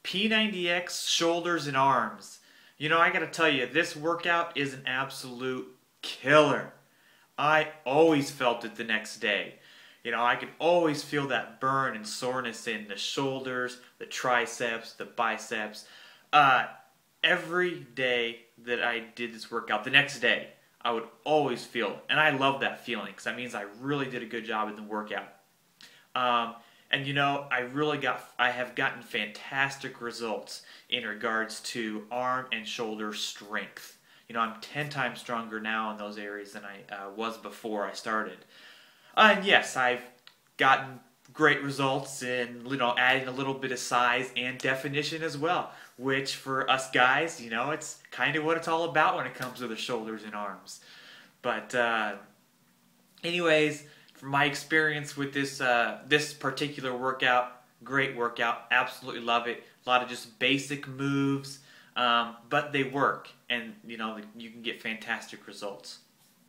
P90X shoulders and arms. You know, I gotta tell you, this workout is an absolute killer. I always felt it the next day. You know, I could always feel that burn and soreness in the shoulders, the triceps, the biceps. Every day that I did this workout, the next day, I would always feel it. And I love that feeling because that means I really did a good job in the workout. And you know, I have gotten fantastic results in regards to arm and shoulder strength. You know, I'm 10 times stronger now in those areas than I was before I started. And yes, I've gotten great results in, you know, adding a little bit of size and definition as well, which for us guys, you know, it's kind of what it's all about when it comes to the shoulders and arms. But anyways, from my experience with this particular workout, great workout, absolutely love it. A lot of just basic moves, but they work, and you know, you can get fantastic results.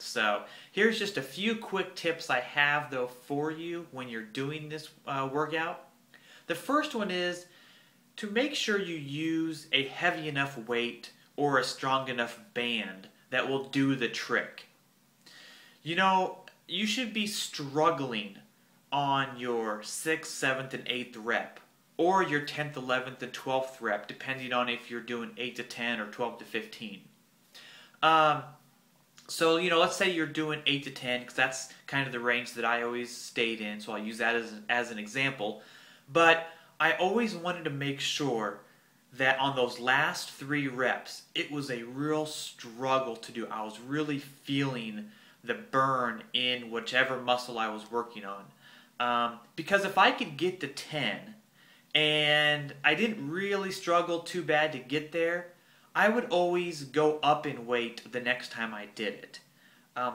So here's just a few quick tips I have though for you when you're doing this workout. The first one is to make sure you use a heavy enough weight or a strong enough band that will do the trick. You know, you should be struggling on your 6th, 7th, and 8th rep, or your 10th, 11th, and 12th rep, depending on if you're doing 8 to 10 or 12 to 15. So, you know, let's say you're doing 8 to 10, because that's kind of the range that I always stayed in, so I'll use that as an example. But I always wanted to make sure that on those last 3 reps, it was a real struggle to do. I was really feeling the burn in whichever muscle I was working on. Because if I could get to 10, and I didn't really struggle too bad to get there, I would always go up in weight the next time I did it.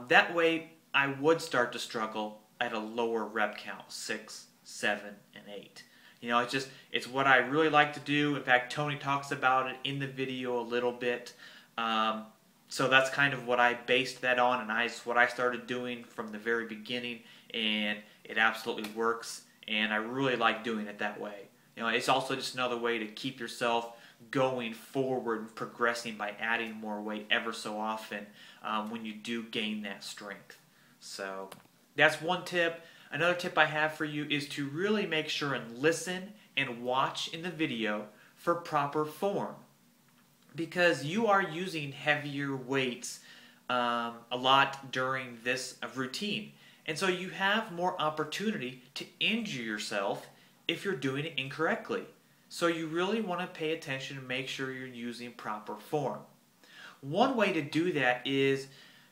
That way, I would start to struggle at a lower rep count, 6, 7, and 8. You know, it's what I really like to do. In fact, Tony talks about it in the video a little bit. So that's kind of what I based that on, and it's what I started doing from the very beginning, and it absolutely works, and I really like doing it that way. You know, it's also just another way to keep yourself going forward and progressing by adding more weight ever so often when you do gain that strength. So that's one tip. Another tip I have for you is to really make sure and listen and watch in the video for proper form, because you are using heavier weights a lot during this routine. And so you have more opportunity to injure yourself if you're doing it incorrectly. So you really want to pay attention and make sure you're using proper form. One way to do that is,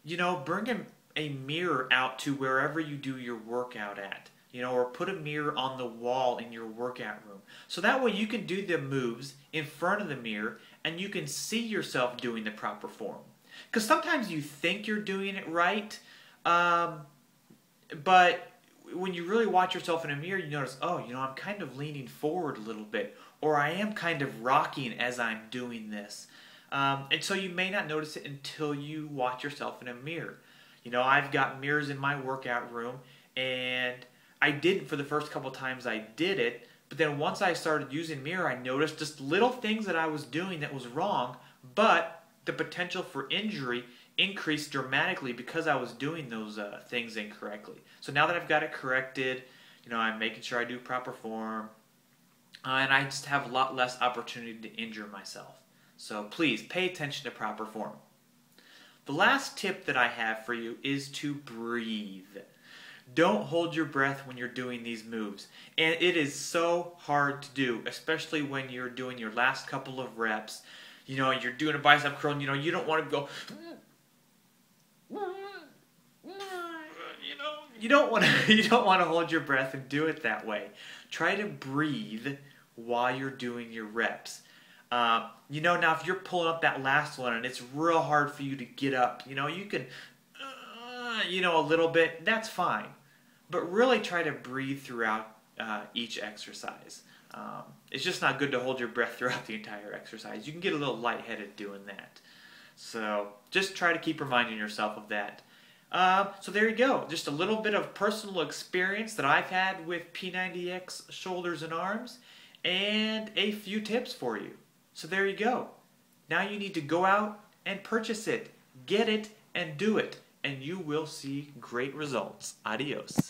you know, bring a mirror out to wherever you do your workout at. You know, or put a mirror on the wall in your workout room. So that way you can do the moves in front of the mirror and you can see yourself doing the proper form. Because sometimes you think you're doing it right, but when you really watch yourself in a mirror, you notice, oh, you know, I'm kind of leaning forward a little bit, or I am kind of rocking as I'm doing this. And so you may not notice it until you watch yourself in a mirror. You know, I've got mirrors in my workout room, and I didn't for the first couple times I did it, but then once I started using mirror, I noticed just little things that I was doing that was wrong, but the potential for injury increased dramatically because I was doing those things incorrectly. So now that I've got it corrected, you know, I'm making sure I do proper form, and I just have a lot less opportunity to injure myself. So please pay attention to proper form. The last tip that I have for you is to breathe. Don't hold your breath when you're doing these moves. And it is so hard to do, especially when you're doing your last couple of reps. You know, you're doing a bicep curl, and you know, you don't want to go, you don't want to hold your breath and do it that way. Try to breathe while you're doing your reps. You know, now if you're pulling up that last one and it's real hard for you to get up, you know, you can, you know, a little bit, that's fine. But really try to breathe throughout each exercise. It's just not good to hold your breath throughout the entire exercise. You can get a little lightheaded doing that. So just try to keep reminding yourself of that. So there you go. Just a little bit of personal experience that I've had with P90X shoulders and arms. and a few tips for you. So there you go. Now you need to go out and purchase it, get it, and do it, and you will see great results. Adios.